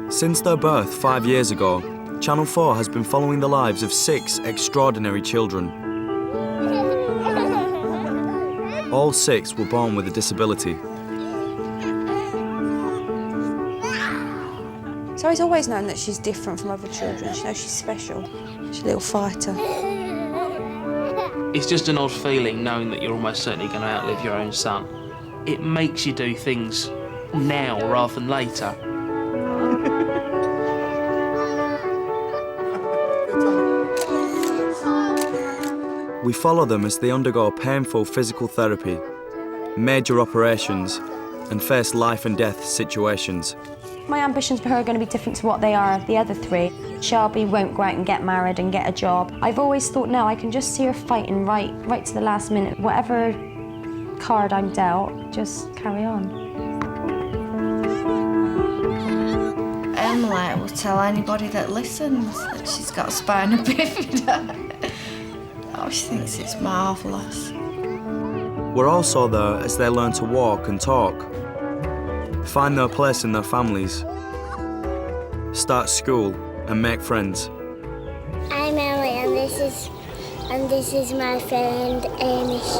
Since their birth 5 years ago, Channel 4 has been following the lives of 6 extraordinary children. All 6 were born with a disability. Zoe's always known that she's different from other children. She knows she's special. She's a little fighter. It's just an odd feeling knowing that you're almost certainly going to outlive your own son. It makes you do things now rather than later. We follow them as they undergo painful physical therapy, major operations, and face life and death situations. My ambitions for her are going to be different to what they are the other 3. Shelby won't go out and get married and get a job. I've always thought, no, I can just see her fighting right to the last minute. Whatever card I'm dealt, just carry on. Emily will tell anybody that listens that she's got spina bifida. Oh, she thinks it's marvellous. We're also there as they learn to walk and talk, find their place in their families, start school and make friends. I'm Emily and this is my friend Hamish.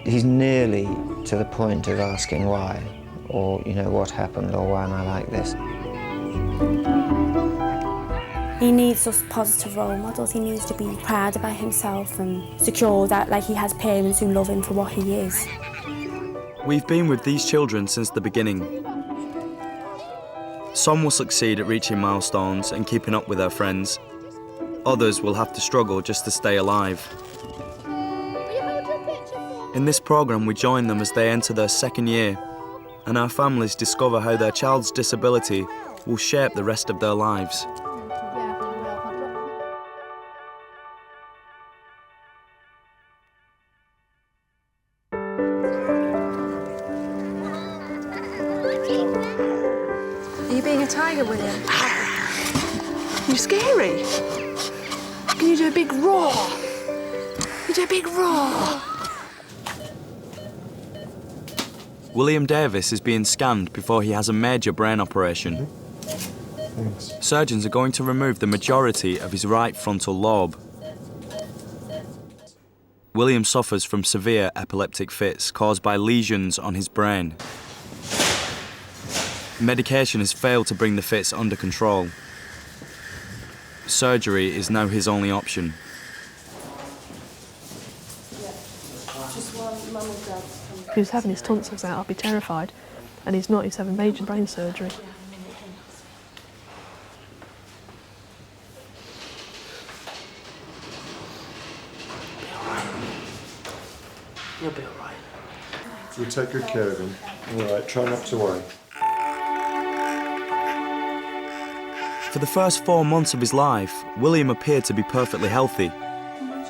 He's nearly to the point of asking why, or, you know, what happened, or why am I like this? He needs those positive role models. He needs to be proud about himself and secure that, like, he has parents who love him for what he is. We've been with these children since the beginning. Some will succeed at reaching milestones and keeping up with their friends. Others will have to struggle just to stay alive. In this programme, we join them as they enter their 2nd year, and our families discover how their child's disability will shape the rest of their lives. Are you being a tiger, William? You're scary. Can you do a big roar? You do a big roar. William Davis is being scanned before he has a major brain operation. Thanks. Surgeons are going to remove the majority of his right frontal lobe. William suffers from severe epileptic fits caused by lesions on his brain. Medication has failed to bring the fits under control. Surgery is now his only option. If he was having his tonsils out, I'd be terrified. And he's not, he's having major brain surgery. You'll be all right. We'll take good care of him. All right, try not to worry. For the first 4 months of his life, William appeared to be perfectly healthy.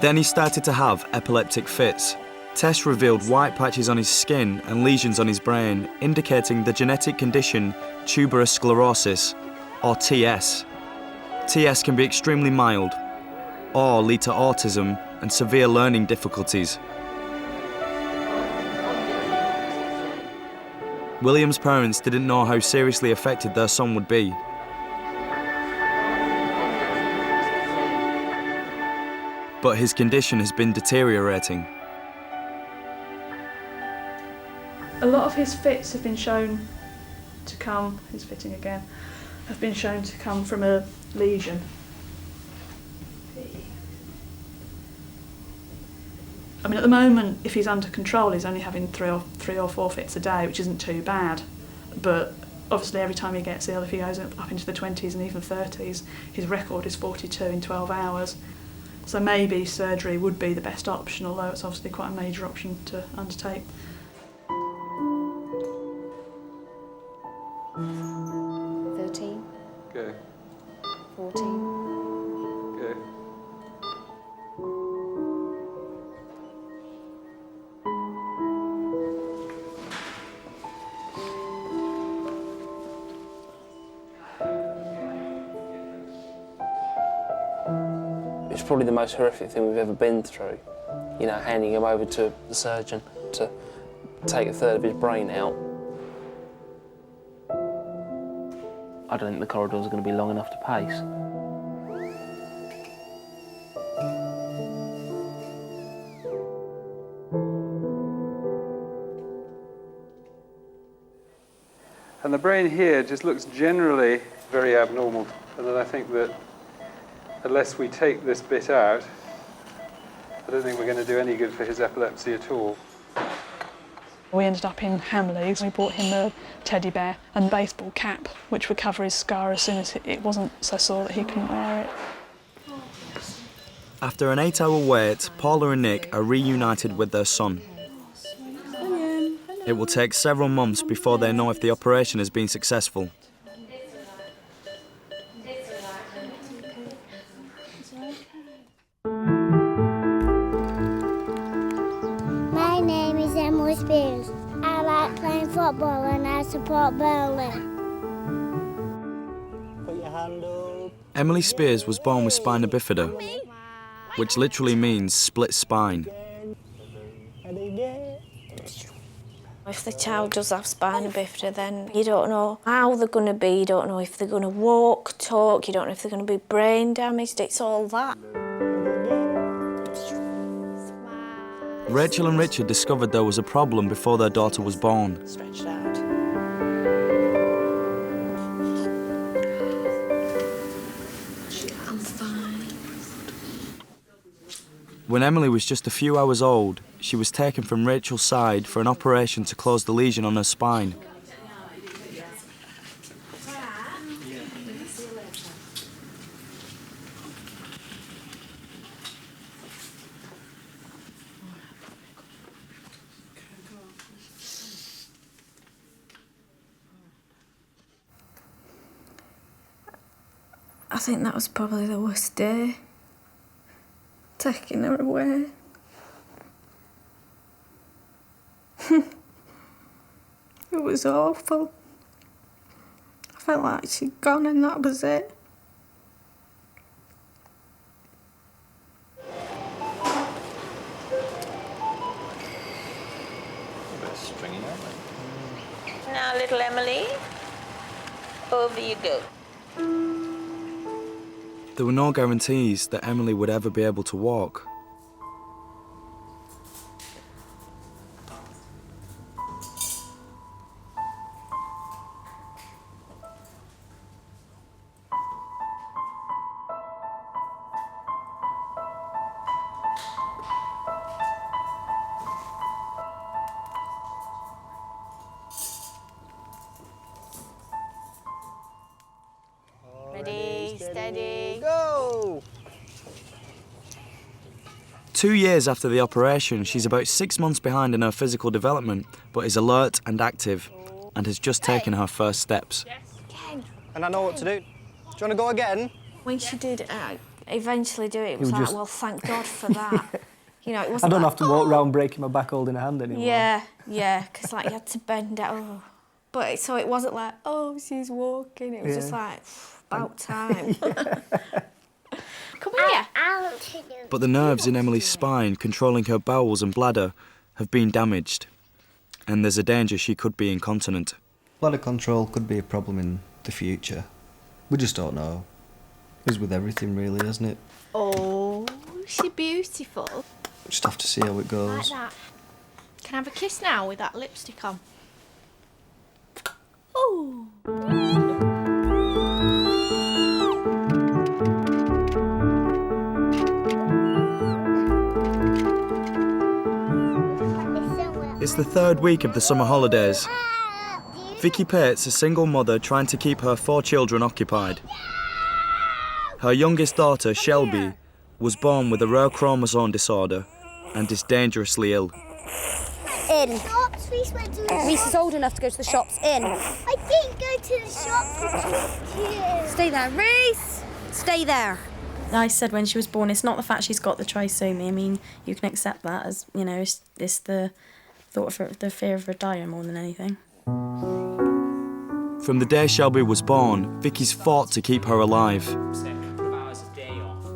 Then he started to have epileptic fits. Tests revealed white patches on his skin and lesions on his brain, indicating the genetic condition tuberous sclerosis, or TS. TS can be extremely mild, or lead to autism and severe learning difficulties. William's parents didn't know how seriously affected their son would be. But his condition has been deteriorating. A lot of his fits have been shown to come, he's fitting again, have been shown to come from a lesion. I mean, at the moment, if he's under control, he's only having three or four fits a day, which isn't too bad. But obviously, every time he gets ill, if he goes up into the 20s and even 30s, his record is 42 in 12 hours. So maybe surgery would be the best option, although it's obviously quite a major option to undertake. 13. Go. 14. Go. It's probably the most horrific thing we've ever been through. You know, handing him over to the surgeon to take a third of his brain out. I don't think the corridors are going to be long enough to pace. And the brain here just looks generally very abnormal. And then I think that unless we take this bit out, I don't think we're going to do any good for his epilepsy at all. We ended up in Hamleys. We bought him a teddy bear and baseball cap, which would cover his scar as soon as it wasn't so sore that he couldn't wear it. After an 8-hour wait, Paula and Nick are reunited with their son. It will take several months before they know if the operation has been successful. My name is Emily Spears. I like playing football and I support Burnley. Put your hand up. Emily Spears was born with spina bifida, which literally means split spine. And again. If the child does have spina bifida, then you don't know how they're going to be, you don't know if they're going to walk, talk, you don't know if they're going to be brain damaged, it's all that. Rachel and Richard discovered there was a problem before their daughter was born. Stretched out. I'm fine. When Emily was just a few hours old, she was taken from Rachel's side for an operation to close the lesion on her spine. I think that was probably the worst day. Taking her away. It was awful. I felt like she'd gone and that was it. Now, little Emily, over you go. There were no guarantees that Emily would ever be able to walk. Ready, steady, go! 2 years after the operation, she's about 6 months behind in her physical development, but is alert and active, and has just taken her first steps. And I know what to do. Do you want to go again? When she did eventually do it, it was like, well, thank God for that. You know, it I wasn't don't like, have to walk around breaking my back holding a hand anymore. Yeah, because like you had to bend down. But so it wasn't like, oh, she's walking. It was just like, about time. Come here. But the nerves in Emily's spine controlling her bowels and bladder have been damaged, and there's a danger she could be incontinent. Bladder control could be a problem in the future. We just don't know. As with everything really, isn't it? Oh, she's beautiful. Just have to see how it goes. Like that. Can I have a kiss now with that lipstick on? Oh. It's the third week of the summer holidays. Vicki Pate's a single mother trying to keep her 4 children occupied. Her youngest daughter, Shelby, was born with a rare chromosome disorder and is dangerously ill. In. Reese is old enough to go to the shops. In. I didn't go to the shops. Stay there, Reese. Stay there. I said when she was born, it's not the fact she's got the trisomy. I mean, you can accept that as, you know, it's the thought of the fear of her dying more than anything. From the day Shelby was born, Vicky's fought to keep her alive.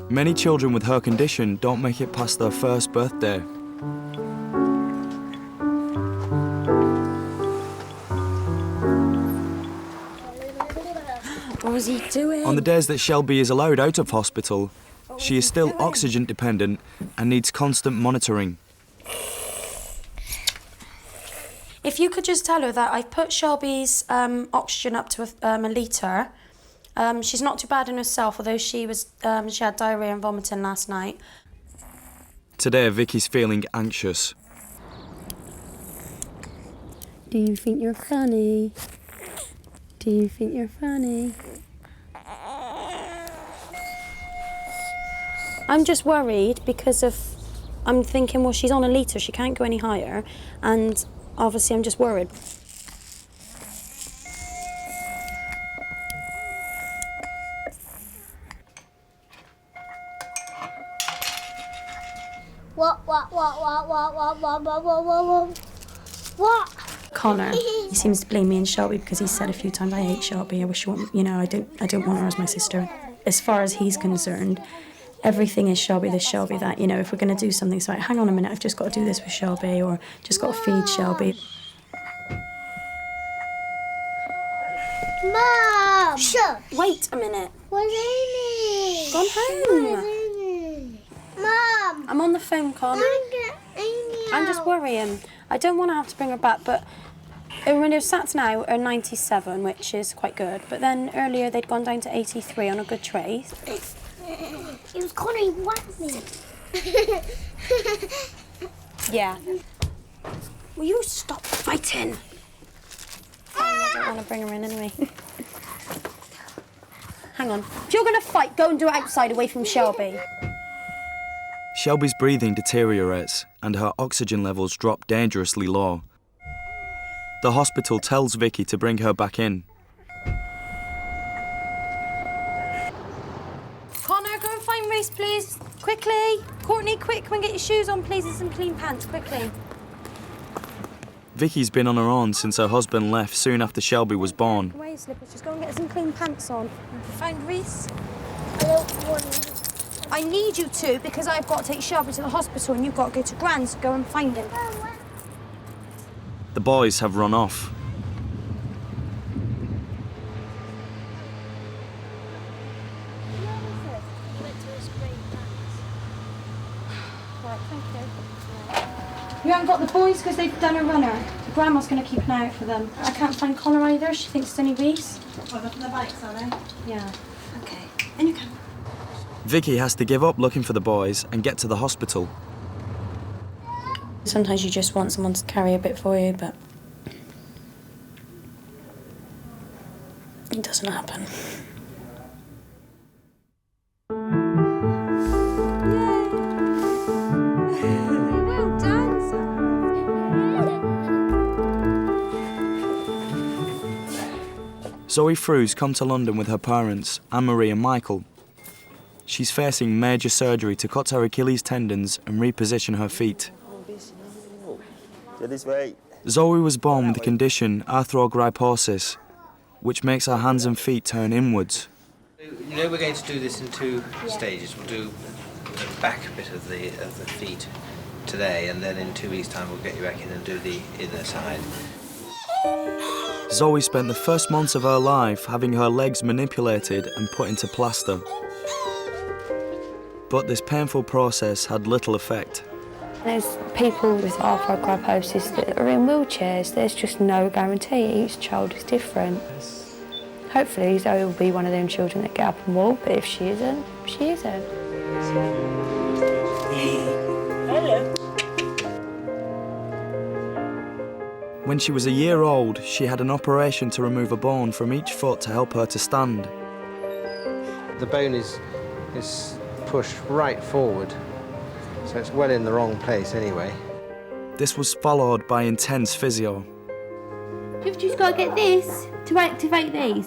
Many children with her condition don't make it past their first birthday. What's he doing? On the days that Shelby is allowed out of hospital, she is still oxygen dependent and needs constant monitoring. If you could just tell her that I've put Shelby's oxygen up to a litre. She's not too bad in herself, although she had diarrhoea and vomiting last night. Today, Vicky's feeling anxious. Do you think you're funny? Do you think you're funny? I'm just worried because I'm thinking, well, she's on a litre, she can't go any higher, and obviously I'm just worried. What? Connor, he seems to blame me and Shelby because he said a few times, I hate Shelby, I wish you want, I don't want her as my sister. As far as he's concerned, everything is Shelby this, Shelby that, if we're going to do something, so like, hang on a minute, I've just got to do this with Shelby, or just got to feed Shelby. Mom! Shut! Wait a minute. Where's Amy? Gone home. Mom! I'm on the phone, Connor. I'm just worrying. I don't want to have to bring her back, but her sats now are 97, which is quite good. But then earlier they'd gone down to 83 on a good trace. It was Connor, he whacked me. Yeah. Will you stop fighting? I don't want to bring her in anyway. Hang on. If you're going to fight, go and do it outside away from Shelby. Shelby's breathing deteriorates and her oxygen levels drop dangerously low. The hospital tells Vicki to bring her back in. Connor, go and find Reese, please. Quickly. Courtney, quick, come and get your shoes on, please, and some clean pants, quickly. Vicki's been on her own since her husband left soon after Shelby was born. Away, slippers, just go and get some clean pants on. Find Reese. I don't want to. I need you to, because I've got to take Shelby to the hospital and you've got to go to Gran's to go and find him. The boys have run off. Right, thank you. You haven't got the boys because they've done a runner. Grandma's going to keep an eye out for them. I can't find Connor either. She thinks it's only Reese. Oh, they're from the bikes, are they? Yeah. Okay. In you can. Vicki has to give up looking for the boys and get to the hospital. Sometimes you just want someone to carry a bit for you, but it doesn't happen. Well done, Zoe Frew's come to London with her parents, Anne-Marie and Michael. She's facing major surgery to cut her Achilles tendons and reposition her feet. Zoe was born with the condition arthrogryposis, which makes her hands and feet turn inwards. We're going to do this in two stages. We'll do the back bit of the feet today, and then in 2 weeks' time we'll get you back in and do the inner side. Zoe spent the first months of her life having her legs manipulated and put into plaster. But this painful process had little effect. There's people with arthrogryposis that are in wheelchairs. There's just no guarantee. Each child is different. Hopefully Zoe will be one of them children that get up and walk, but if she isn't, she isn't. Hello. When she was a year old, she had an operation to remove a bone from each foot to help her to stand. The bone is pushed right forward, so it's well in the wrong place anyway. This was followed by intense physio. You've just got to get this to activate these.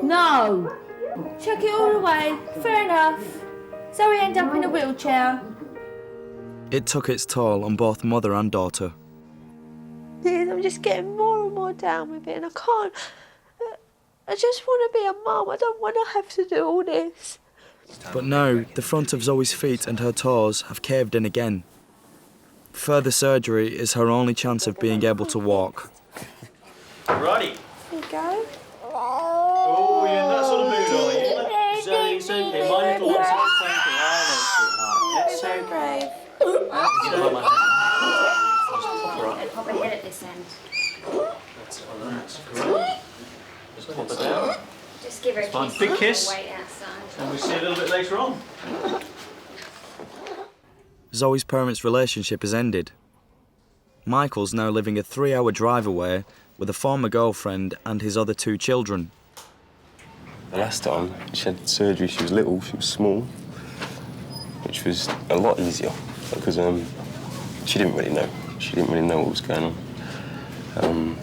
No! Chuck it all away. Fair enough. Zoe end up in a wheelchair. It took its toll on both mother and daughter. I'm just getting more and more down with it, and I can't. I just want to be a mum. I don't want to have to do all this. But now, the front of Zoe's feet and her toes have caved in again. Further surgery is her only chance of being able to walk. Righty. Here you go. Oh, you're in that sort of mood, are you? Zoe, it's okay. My little one said the same thing. I know, sweetheart. It's okay. Brave. Get on my hand. Pop a head at this end. That's great. Just pop it down. Just give her a Fine. kiss. Big kiss. Wait outside. And we'll see you a little bit later on. Zoe's parents' relationship has ended. Michael's now living a 3-hour drive away with a former girlfriend and his other 2 children. The last time she had surgery, she was little, she was small, which was a lot easier because she didn't really know. She didn't really know what was going on.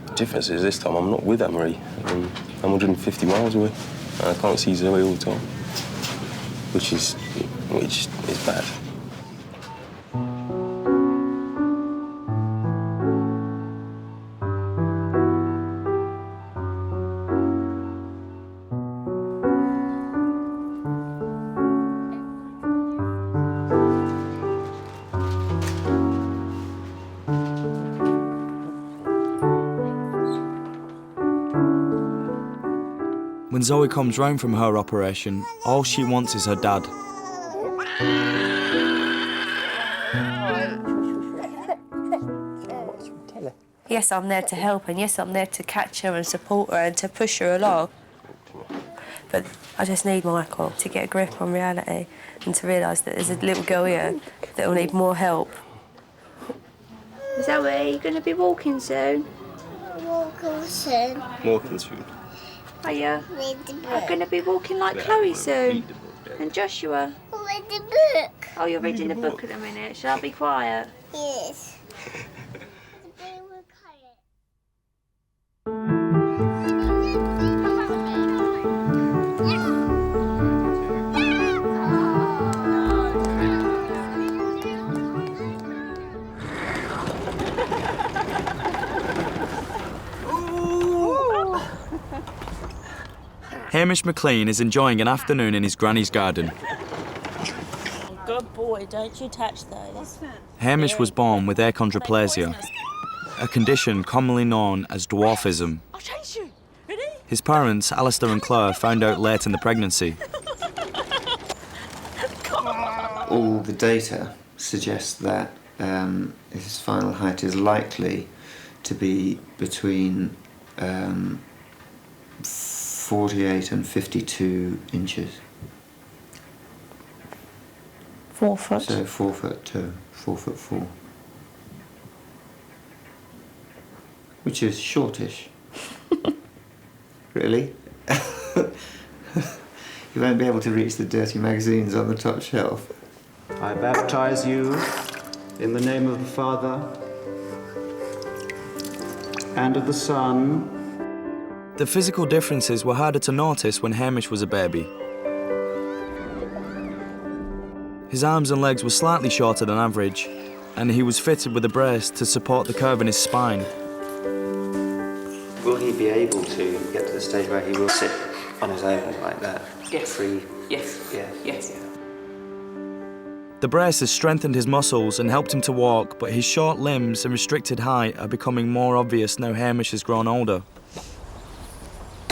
The difference is this time I'm not with Anne-Marie. I'm 150 miles away and I can't see Zoe all the time, which is bad. When Zoe comes round from her operation, all she wants is her dad. Yes, I'm there to help, and yes, I'm there to catch her and support her and to push her along. But I just need Michael to get a grip on reality and to realise that there's a little girl here that will need more help. Zoe, are you going to be walking soon? Walking soon. Walking soon. Are you? Read the book. I'm going to be walking like Chloe soon. And Joshua. Read the book. Oh, you're reading the book at the minute. Shall I be quiet? Yes. Hamish McLean is enjoying an afternoon in his granny's garden. Good boy, don't you touch those. Hamish was born with achondroplasia, a condition commonly known as dwarfism. I'll chase you. Ready? His parents, Alistair and Claire, found out late in the pregnancy. All the data suggests that his final height is likely to be between 48 and 52 inches. 4 foot. So 4'2", 4'4", which is shortish. Really? You won't be able to reach the dirty magazines on the top shelf. I baptize you in the name of the Father and of the Son. The physical differences were harder to notice when Hamish was a baby. His arms and legs were slightly shorter than average, and he was fitted with a brace to support the curve in his spine. Will he be able to get to the stage where he will sit on his own like that? Yes. Free? Yes. Yeah. Yes. The brace has strengthened his muscles and helped him to walk, but his short limbs and restricted height are becoming more obvious now Hamish has grown older.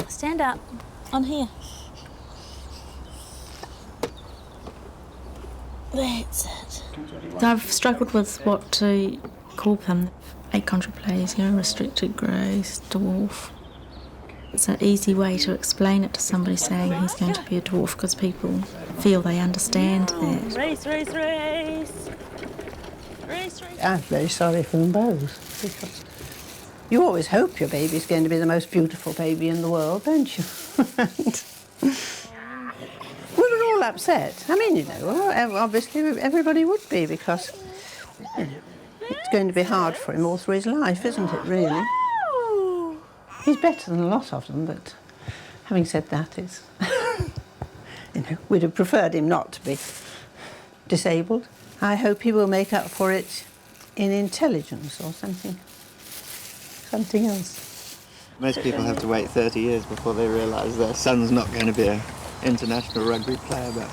Stand up. On here. That's it. I've struggled with what to call them. Achondroplasia, restricted growth, dwarf. It's an easy way to explain it to somebody saying he's going to be a dwarf because people feel they understand that. Race, race, race. Race, race. I'm very sorry for them both, because you always hope your baby's going to be the most beautiful baby in the world, don't you? We were all upset. I mean, you know, obviously everybody would be, because you know, it's going to be hard for him all through his life, isn't it, really? He's better than a lot of them, but having said that, it's you know, we'd have preferred him not to be disabled. I hope he will make up for it in intelligence or something else. Most people have to wait 30 years before they realise their son's not going to be an international rugby player, but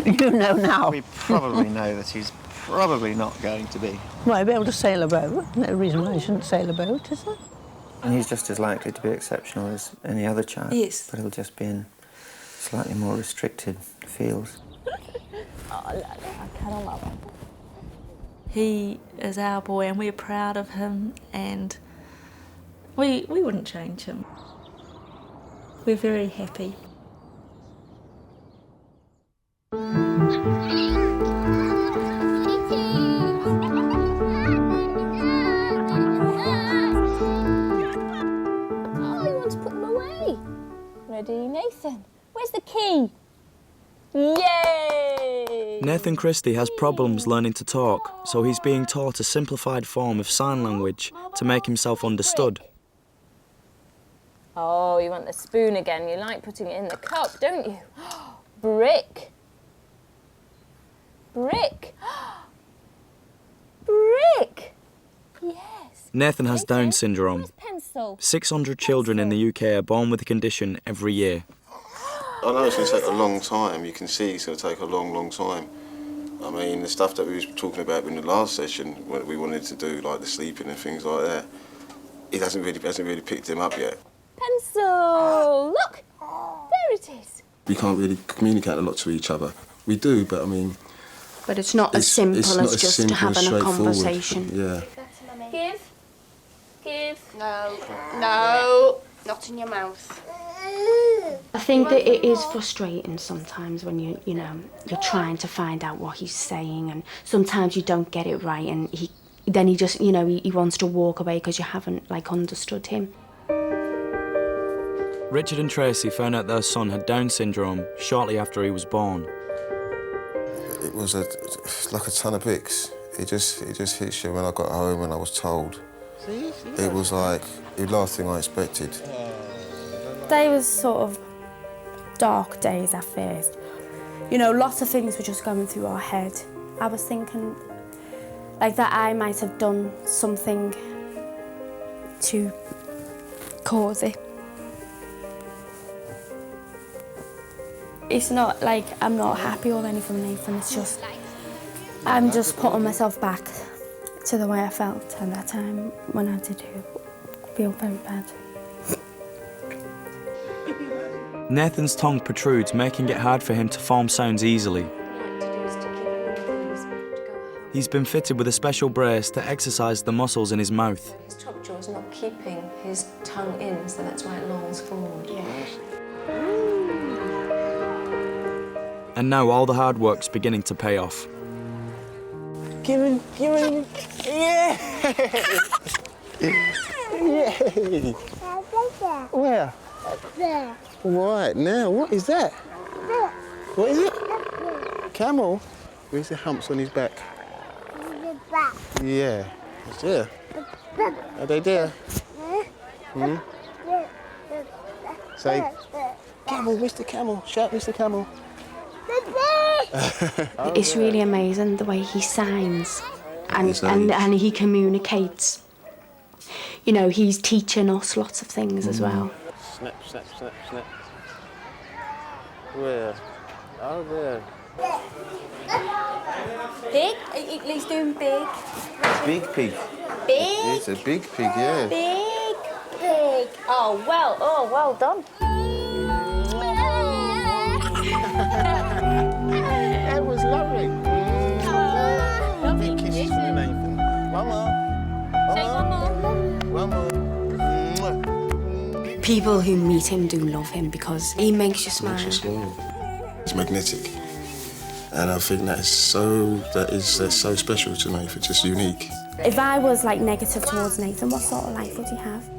you know now. We probably know that he's probably not going to be. Well, I'll be able to sail a boat. No reason why I shouldn't sail a boat, is there? And he's just as likely to be exceptional as any other child. Yes. But he'll just be in slightly more restricted fields. Oh, I kind of love him. He is our boy and we're proud of him, and we wouldn't change him. We're very happy. Ready, Nathan? Where's the key? Yay! Nathan Christie has problems learning to talk, so he's being taught a simplified form of sign language to make himself understood. Oh, you want the spoon again? You like putting it in the cup, don't you? Brick. Brick. Brick. Yes. Nathan has Down syndrome. Pencil. 600 children in the UK are born with the condition every year. I know it's going to take a long time. You can see it's going to take a long, long time. I mean, the stuff that we was talking about in the last session, when we wanted to do, like the sleeping and things like that, it hasn't really picked him up yet. Pencil. Look, there it is. We can't really communicate a lot to each other. We do, but I mean... But it's not as simple as just having a conversation. Yeah. Give. No, not in your mouth. I think that it is frustrating sometimes when you're trying to find out what he's saying, and sometimes you don't get it right, and he just he wants to walk away because you haven't understood him. Richard and Tracy found out their son had Down syndrome shortly after he was born. It was like a ton of bricks. It just hits you when I got home and I was told. It was like the last thing I expected. They was sort of dark days at first. Lots of things were just going through our head. I was thinking that I might have done something to cause it. It's not like I'm not happy or anything, Nathan. It's just I'm just putting myself back to the way I felt at that time when I did feel very bad. Nathan's tongue protrudes, making it hard for him to form sounds easily. He's been fitted with a special brace to exercise the muscles in his mouth. His top jaw's not keeping his tongue in, so that's why it lolls forward. And now all the hard work's beginning to pay off. Give him. Yeah! Yay! Where? There. Right, now, what is that? What is it? Camel? Where's the humps on his back? The back. Yeah, it's there. Are they there? Hmm? Say, camel, Mr. Camel. Shout, Mr. Camel. It's really amazing the way he signs and he communicates. He's teaching us lots of things as well. Snap, snap, snap, snap. Where? Oh, there. Big? He's doing big. Big pig. Big. It's a big pig, yeah. Big. Oh, well done. That was lovely. Big kisses for you, Nathan. One more. Say one more. One more. People who meet him do love him because he makes you smile. It's magnetic. And I think that's so special to Nathan, it's just unique. If I was negative towards Nathan, what sort of life would he have?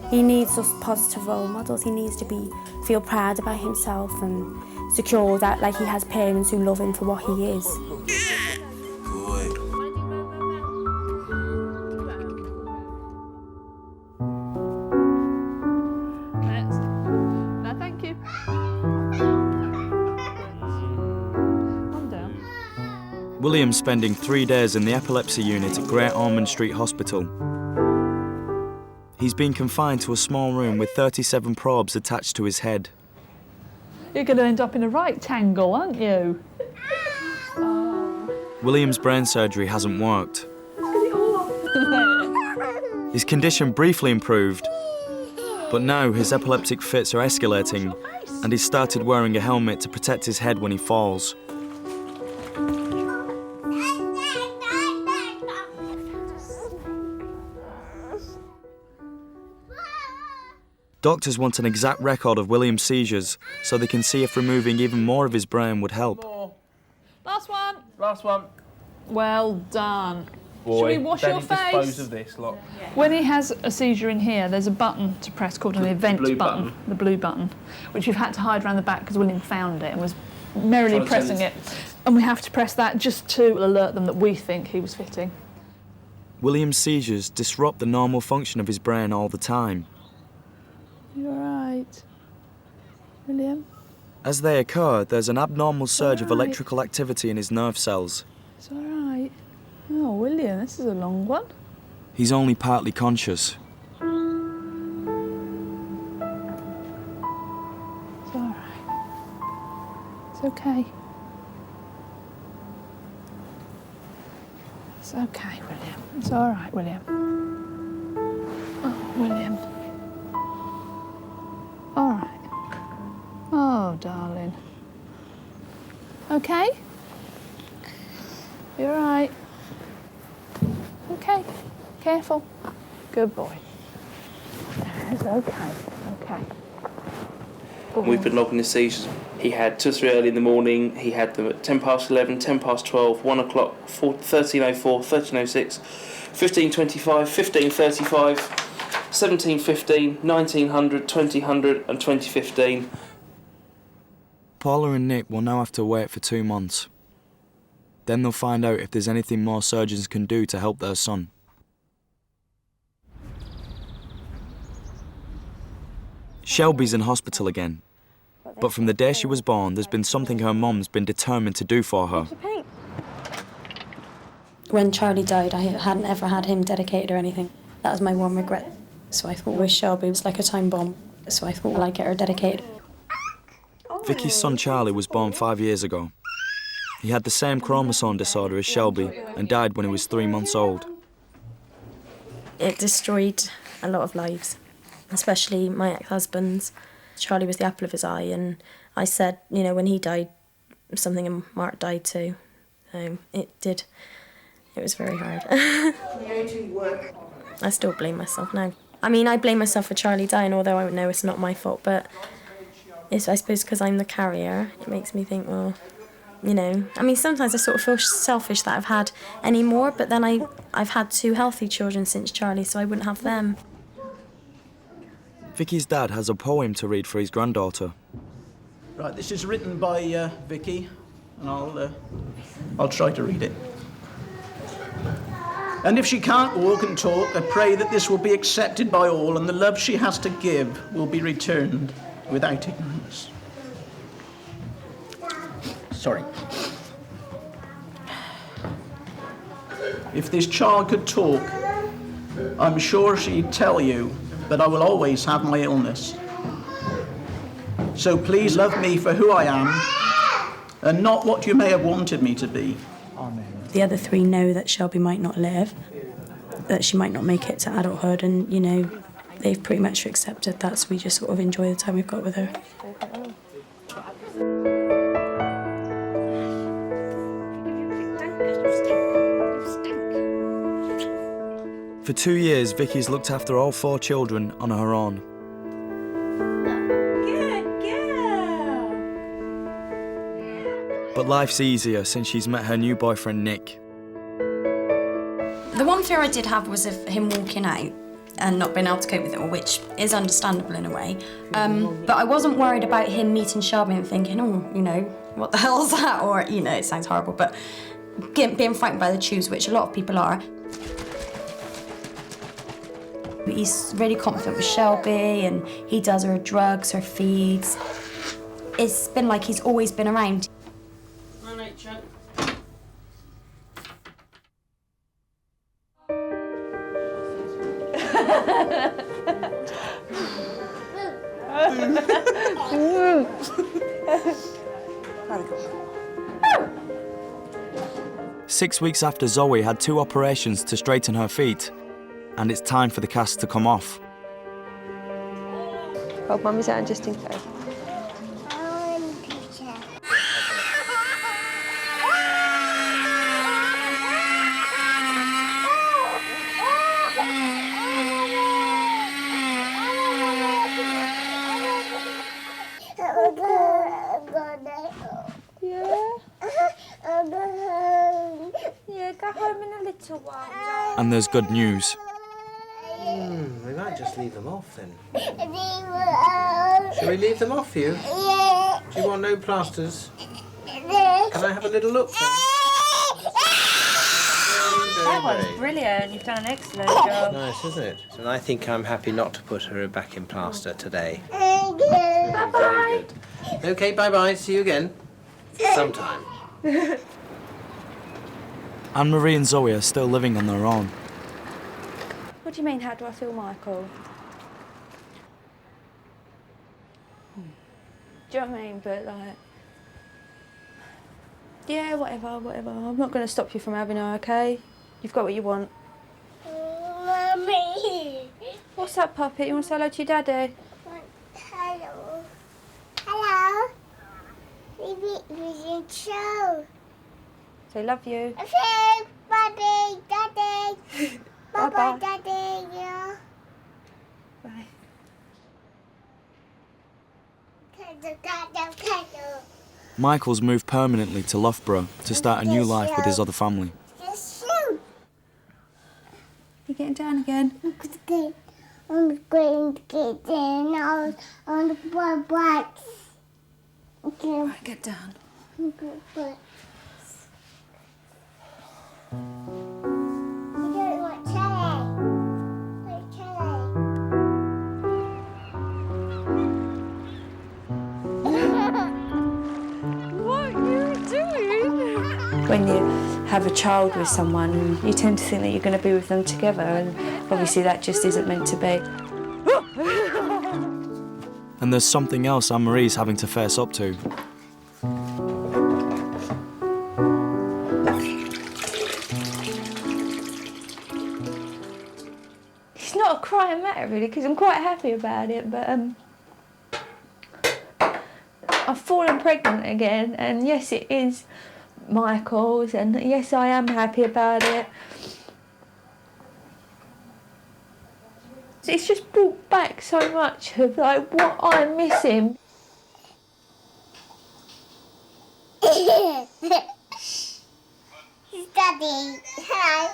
He needs those positive role models. He needs to feel proud about himself and secure that he has parents who love him for what he is. No, thank you. William's spending 3 days in the epilepsy unit at Great Ormond Street Hospital. He's been confined to a small room with 37 probes attached to his head. You're going to end up in a right tangle, aren't you? William's brain surgery hasn't worked. His condition briefly improved, but now his epileptic fits are escalating and he's started wearing a helmet to protect his head when he falls. Doctors want an exact record of William's seizures so they can see if removing even more of his brain would help. Last one. Last one. Well done. Boy, Should we wash then your dispose face? of this lot. When he has a seizure in here, there's a button to press called an event blue button, button. the blue button, which we've had to hide around the back because William found it and was merrily Trying to pressing tell it. And we have to press that just to alert them that we think he was fitting. William's seizures disrupt the normal function of his brain all the time. You all right, William? As they occur, there's an abnormal surge of Alright. electrical activity in his nerve cells. It's all right. Oh, William, this is a long one. He's only partly conscious. It's all right. It's okay. It's okay, William. It's all right, William. Oh, William. All right. Oh, darling. Okay? You all right? Okay. Careful. Good boy. It's okay. Okay. We've been logging the seizures. He had 2 or 3 early in the morning. He had them at 10 past 11, 10 past 12, 1 o'clock, 13:04, 13:06, 15:25, 15:35, 17:15, 1900, 2000 and 20:15. Paula and Nick will now have to wait for 2 months. Then they'll find out if there's anything more surgeons can do to help their son. Shelby's in hospital again, but from the day she was born, there's been something her mum's been determined to do for her. When Charlie died, I hadn't ever had him dedicated or anything. That was my one regret. So I thought with Shelby, it was like a time bomb. So I thought, well, I'd get her dedicated. Vicky's son Charlie was born 5 years ago. He had the same chromosome disorder as Shelby and died when he was 3 months old. It destroyed a lot of lives, especially my ex-husband's. Charlie was the apple of his eye, and I said, you know, when he died, something in Mark died too. It was very hard. I still blame myself now. I mean, I blame myself for Charlie dying, although I know it's not my fault, but it's, I suppose, because I'm the carrier, it makes me think, well, you know, I mean, sometimes I sort of feel selfish that I've had any more, but then I've had 2 healthy children since Charlie, so I wouldn't have them. Vicky's dad has a poem to read for his granddaughter. Right, this is written by Vicki, and I'll try to read it. And if she can't walk and talk, I pray that this will be accepted by all, and the love she has to give will be returned without ignorance. Sorry. If this child could talk, I'm sure she'd tell you that I will always have my illness. So please love me for who I am, and not what you may have wanted me to be. The other 3 know that Shelby might not live, that she might not make it to adulthood, and, you know, they've pretty much accepted that, so we just sort of enjoy the time we've got with her. For 2 years, Vicky's looked after all 4 children on her own. Good girl! But life's easier since she's met her new boyfriend, Nick. The one fear I did have was of him walking out and not being able to cope with it all, which is understandable in a way. But I wasn't worried about him meeting Shelby and thinking, oh, you know, what the hell's that? Or, you know, it sounds horrible, but being frightened by the tubes, which a lot of people are. He's really confident with Shelby, and he does her drugs, her feeds. It's been like he's always been around. Six weeks after Zoe had 2 operations to straighten her feet, and it's time for the cast to come off. Hold Mummy's hand just in case. Yeah, go home in a little while. And there's good news. We might just leave them off then. Shall we leave them off for you? Do you want no plasters? Can I have a little look then? That one's brilliant. You've done an excellent job. Nice, isn't it? And I think I'm happy not to put her back in plaster today. Bye-bye. Very good. OK, bye-bye. See you again. Sometime. Anne-Marie and Zoe are still living on their own. What do you mean, how do I feel, Michael? Do you know what I mean? But like, yeah, whatever. I'm not going to stop you from having her, okay? You've got what you want. Mummy. What's up, puppy? You want to say hello to your daddy? Hello. Hello. We show. Say love you. Say Daddy, Daddy. Bye-bye. Daddy, yeah. Bye. Michael's moved permanently to Loughborough to start a new life with his other family. You getting down again? I'm going to get down on the bikes. Okay. Right, get down. When you have a child with someone, you tend to think that you're going to be with them together, and obviously that just isn't meant to be. And there's something else Anne-Marie's having to face up to. It's not a crying matter really, because I'm quite happy about it, but I've fallen pregnant again, and yes, it is Michael's, and yes, I am happy about it. It's just brought back so much of like what I'm missing. Daddy, hi.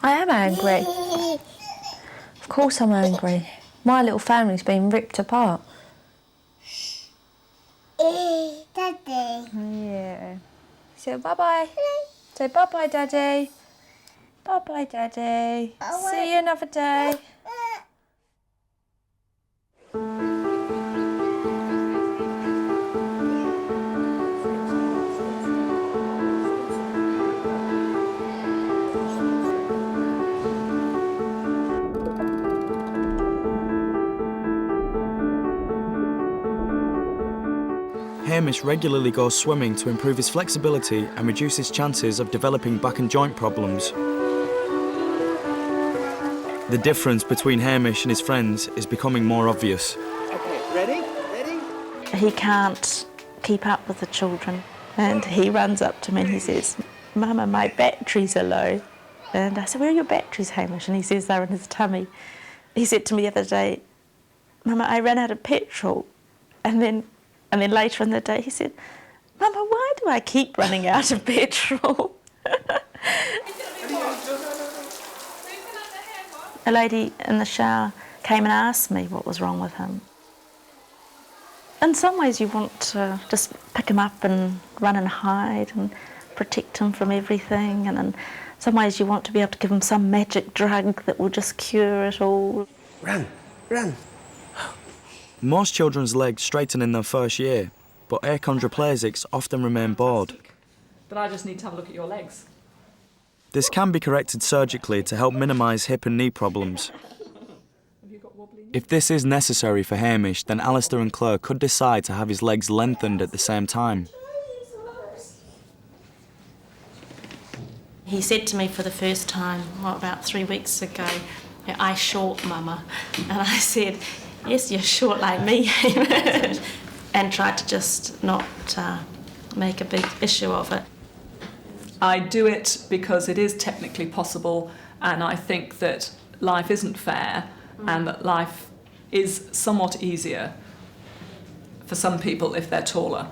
I am angry. Of course I'm angry. My little family's been ripped apart. Daddy. Yeah. So bye-bye. Say bye-bye, Daddy. Bye-bye, Daddy. See you another day. Hamish regularly goes swimming to improve his flexibility and reduce his chances of developing back and joint problems. The difference between Hamish and his friends is becoming more obvious. Okay, ready? He can't keep up with the children, and he runs up to me and he says, "Mama, my batteries are low." And I said, "Where are your batteries, Hamish?" And he says, "They're in his tummy." He said to me the other day, "Mama, I ran out of petrol." And then later in the day he said, "Mama, why do I keep running out of petrol?" A lady in the shower came and asked me what was wrong with him. In some ways you want to just pick him up and run and hide and protect him from everything, and in some ways you want to be able to give him some magic drug that will just cure it all. Run, run. Most children's legs straighten in their first year, but achondroplasics often remain bored. But I just need to have a look at your legs. This can be corrected surgically to help minimise hip and knee problems. Have you got wobbly knees? If this is necessary for Hamish, then Alistair and Claire could decide to have his legs lengthened at the same time. He said to me for the first time, about 3 weeks ago, "I short, Mama." And I said, "Yes, you're short like me," Hamish. And tried to just not make a big issue of it. I do it because it is technically possible, and I think that life isn't fair and that life is somewhat easier for some people if they're taller.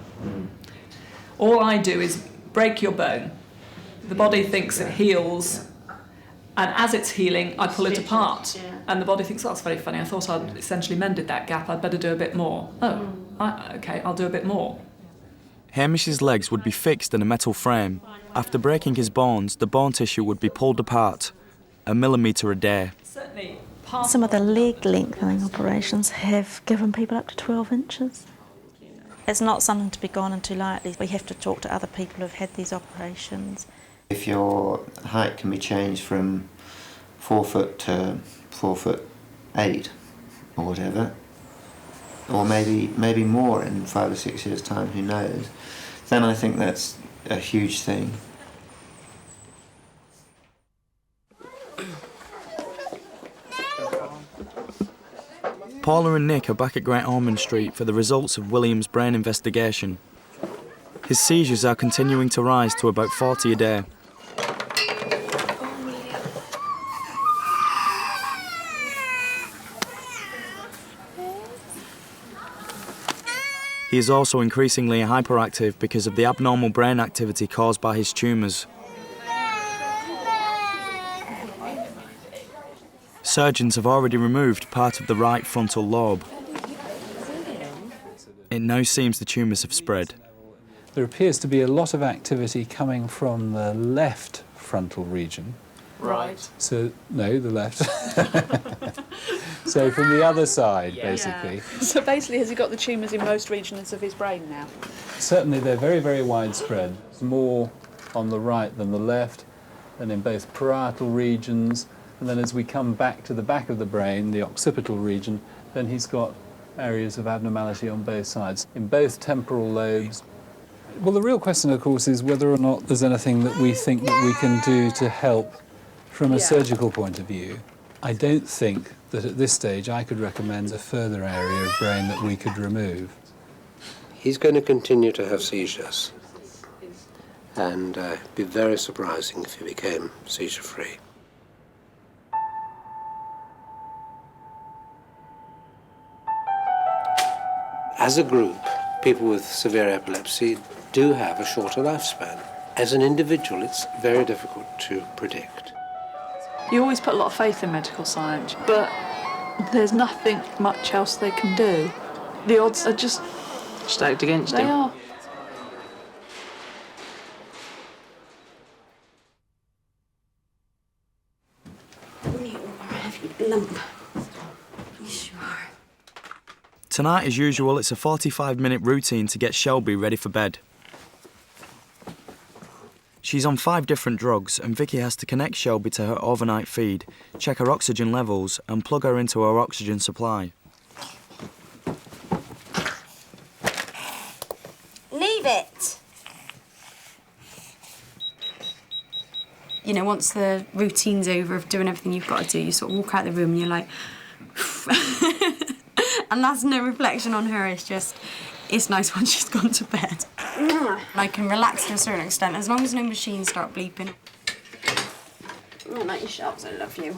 All I do is break your bone. The body thinks it heals, and as it's healing, I pull it apart. And the body thinks, "Oh, that's very funny. I thought I'd essentially mended that gap. I'd better do a bit more." Okay, I'll do a bit more. Hamish's legs would be fixed in a metal frame. After breaking his bones, the bone tissue would be pulled apart, 1 millimetre a day. Some of the leg lengthening operations have given people up to 12 inches. It's not something to be gone into lightly. We have to talk to other people who've had these operations. If your height can be changed from 4 foot to 4'8" or whatever, or maybe more in 5 or 6 years' time, who knows, then I think that's a huge thing. Paula and Nick are back at Great Ormond Street for the results of William's brain investigation. His seizures are continuing to rise to about 40 a day. He is also increasingly hyperactive because of the abnormal brain activity caused by his tumours. Surgeons have already removed part of the right frontal lobe. It now seems the tumours have spread. There appears to be a lot of activity coming from the left frontal region. Right. So, no, the left. So from the other side, basically. Yeah. So basically, has he got the tumours in most regions of his brain now? Certainly they're very, very widespread. More on the right than the left, and in both parietal regions. And then as we come back to the back of the brain, the occipital region, then he's got areas of abnormality on both sides, in both temporal lobes. Well, the real question, of course, is whether or not there's anything that we think that we can do to help from a surgical point of view. I don't think that at this stage I could recommend a further area of brain that we could remove. He's going to continue to have seizures, and it'd be very surprising if he became seizure-free. As a group, people with severe epilepsy do have a shorter lifespan. As an individual, it's very difficult to predict. You always put a lot of faith in medical science, but there's nothing much else they can do. The odds are just stacked against they him. are. Tonight, as usual, it's a 45-minute routine to get Shelby ready for bed. She's on 5 different drugs, and Vicki has to connect Shelby to her overnight feed, check her oxygen levels, and plug her into her oxygen supply. Leave it! You know, once the routine's over of doing everything you've got to do, you sort of walk out the room and you're like... And that's no reflection on her, it's just... It's nice once she's gone to bed. I can relax to a certain extent, as long as no machines start bleeping. Oh, not your shelves, I love you.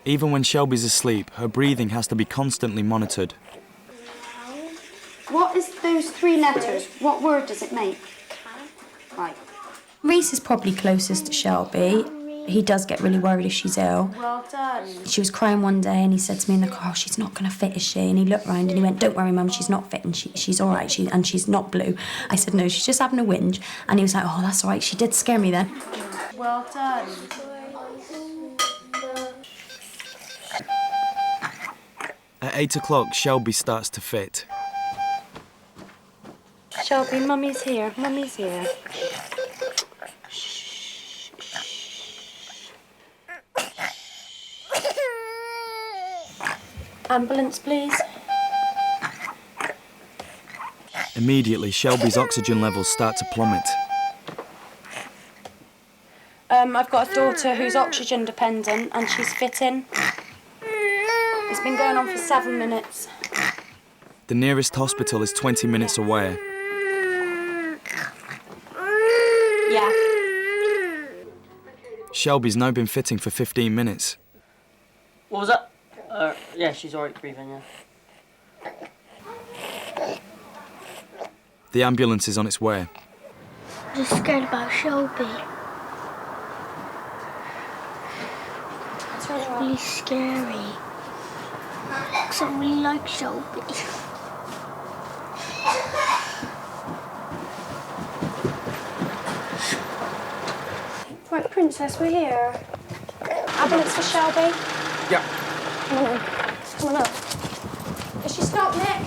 Even when Shelby's asleep, her breathing has to be constantly monitored. What is those 3 letters? What word does it make? Right. Reese is probably closest to Shelby. He does get really worried if she's ill. Well done. She was crying one day and he said to me in the car, "She's not going to fit, is she?" And he looked round and he went, "Don't worry, Mum, she's not fit and she's all right, and she's not blue." I said, "No, she's just having a whinge." And he was like, "Oh, that's all right, she did scare me then." Well done. At 8 o'clock, Shelby starts to fit. Shelby, Mummy's here. Mummy's here. Ambulance, please. Immediately, Shelby's oxygen levels start to plummet. I've got a daughter who's oxygen dependent and she's fitting. It's been going on for 7 minutes. The nearest hospital is 20 minutes away. Yeah. Shelby's now been fitting for 15 minutes. What was that? Yeah, she's alright breathing, yeah. The ambulance is on its way. I'm just scared about Shelby. It's really scary. Because I really like Shelby. Right, Princess, we're here. Ambulance for Shelby. Yeah. Come on, come on up. Has she stopped, Nick?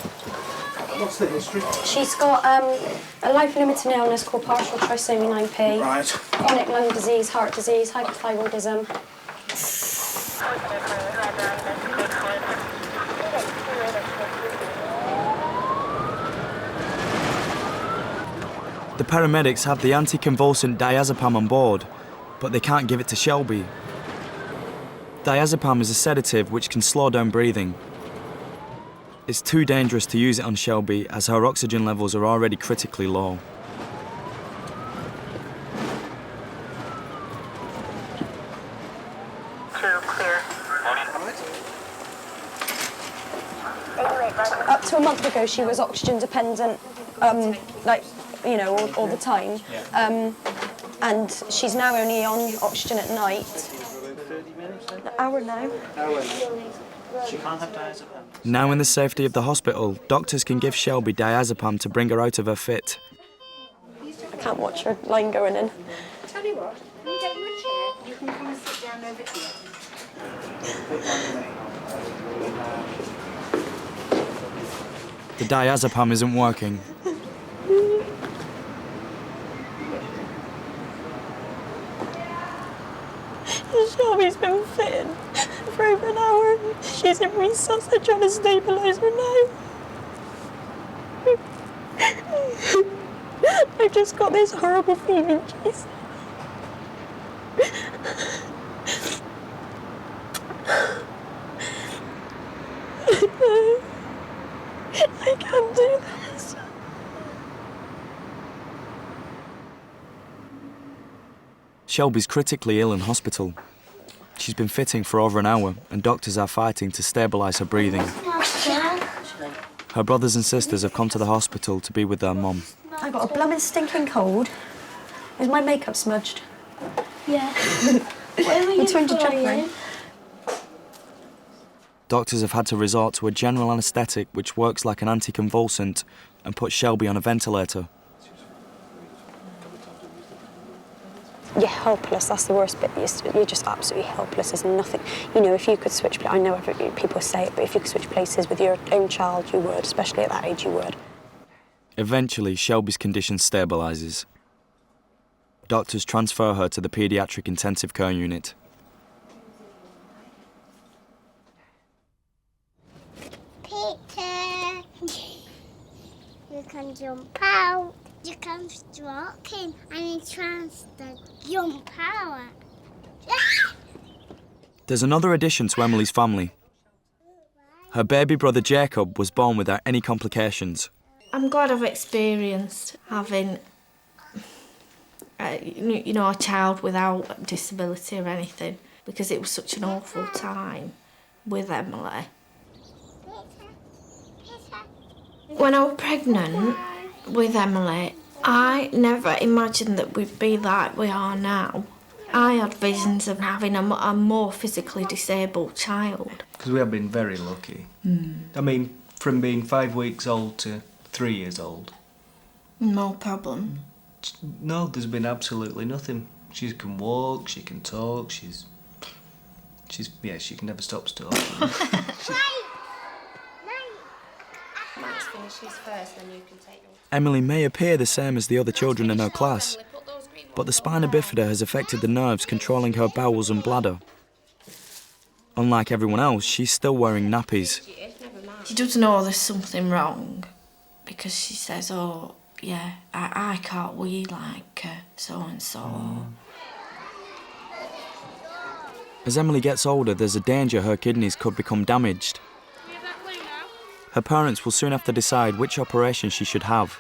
What's the history? She's got a life-limiting illness called partial trisomy 9P. Right. Chronic lung disease, heart disease, hypothyroidism. The paramedics have the anticonvulsant diazepam on board, but they can't give it to Shelby. Diazepam is a sedative which can slow down breathing. It's too dangerous to use it on Shelby as her oxygen levels are already critically low. Up to a month ago, she was oxygen dependent, like, you know, all the time. And she's now only on oxygen at night. An hour now. She can't have diazepam. Now in the safety of the hospital, doctors can give Shelby diazepam to bring her out of her fit. I can't watch her line going in. Tell you what, when you get in a chair, you can come and sit down over here. The diazepam isn't working. Shelby's been fitting for over an hour. She's in resus. They're trying to stabilise her now. I've just got this horrible feeling, Jason. I can't do this. Shelby's critically ill in hospital. She's been fitting for over an hour and doctors are fighting to stabilise her breathing. Her brothers and sisters have come to the hospital to be with their mum. I got a blooming stinking cold. Is my makeup smudged? Yeah. Where were you crying? Doctors have had to resort to a general anaesthetic which works like an anticonvulsant and put Shelby on a ventilator. You're helpless, that's the worst bit. You're just absolutely helpless. There's nothing, you know, if you could switch, I know people say it, but if you could switch places with your own child, you would, especially at that age, you would. Eventually, Shelby's condition stabilises. Doctors transfer her to the paediatric intensive care unit. Peter, you can jump out. You can stroke him and he tries to jump out. There's another addition to Emily's family. Her baby brother Jacob was born without any complications. I'm glad I've experienced having, you know, a child without disability or anything, because it was such an awful time with Emily. When I was pregnant with Emily, I never imagined that we'd be like we are now. I had visions of having a more physically disabled child. Because we have been very lucky. I mean, from being 5 weeks old to 3 years old. No problem. No, there's been absolutely nothing. She can walk, she can talk, she can never stop talking. Emily may appear the same as the other children in her class, but the spina bifida has affected the nerves controlling her bowels and bladder. Unlike everyone else, she's still wearing nappies. She does know there's something wrong because she says, oh, yeah, I can't wee like so-and-so. As Emily gets older, there's a danger her kidneys could become damaged. Her parents will soon have to decide which operation she should have,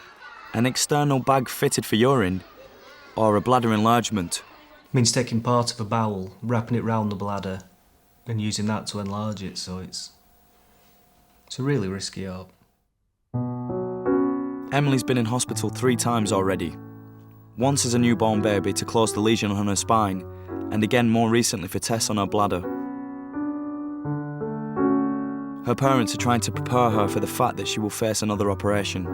an external bag fitted for urine or a bladder enlargement. Means taking part of a bowel, wrapping it round the bladder and using that to enlarge it, so it's a really risky op. Emily's been in hospital 3 times already. Once as a newborn baby to close the lesion on her spine, and again more recently for tests on her bladder. Her parents are trying to prepare her for the fact that she will face another operation.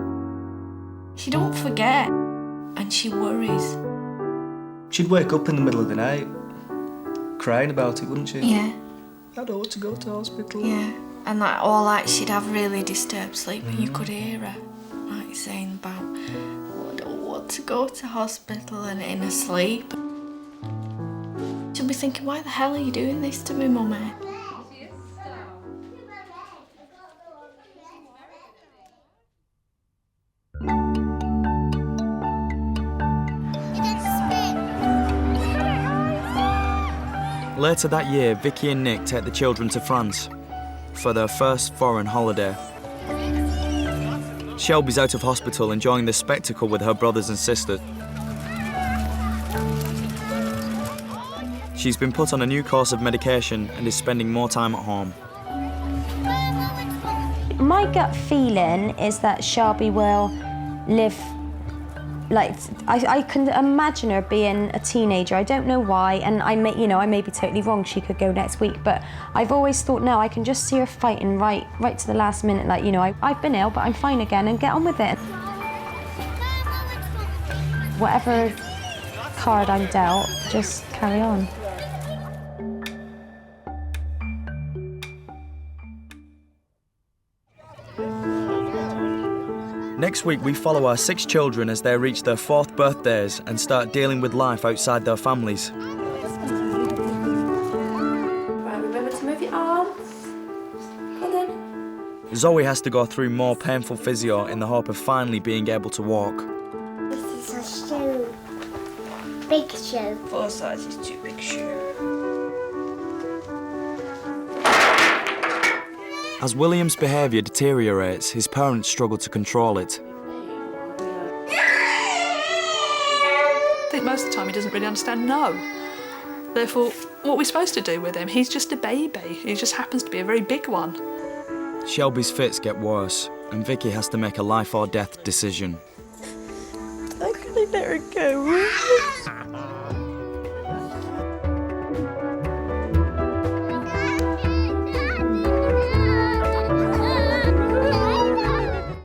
She don't forget, and she worries. She'd wake up in the middle of the night, crying about it, wouldn't she? Yeah. I don't want to go to hospital. Yeah, and she'd have really disturbed sleep, and you could hear her, like saying about, oh, I don't want to go to hospital, and in her sleep. She'll be thinking, why the hell are you doing this to me, Mummy? Later that year, Vicki and Nick take the children to France for their first foreign holiday. Shelby's out of hospital enjoying the spectacle with her brothers and sisters. She's been put on a new course of medication and is spending more time at home. My gut feeling is that Shelby will live, like, I can imagine her being a teenager. I don't know why, and I may be totally wrong. She could go next week, but I've always thought, no, I can just see her fighting right to the last minute. Like, I've been ill, but I'm fine again, and get on with it. Whatever card I'm dealt, just carry on. Next week, we follow our 6 children as they reach their 4th birthdays and start dealing with life outside their families. Right, remember to move your arms. Come on. Zoe has to go through more painful physio in the hope of finally being able to walk. This is a shoe. Big shoe. 4 sizes too big shoe. As William's behaviour deteriorates, his parents struggle to control it. I think most of the time he doesn't really understand no. Therefore, what we're supposed to do with him, he's just a baby. He just happens to be a very big one. Shelby's fits get worse, and Vicki has to make a life or death decision. I'm gonna let her go.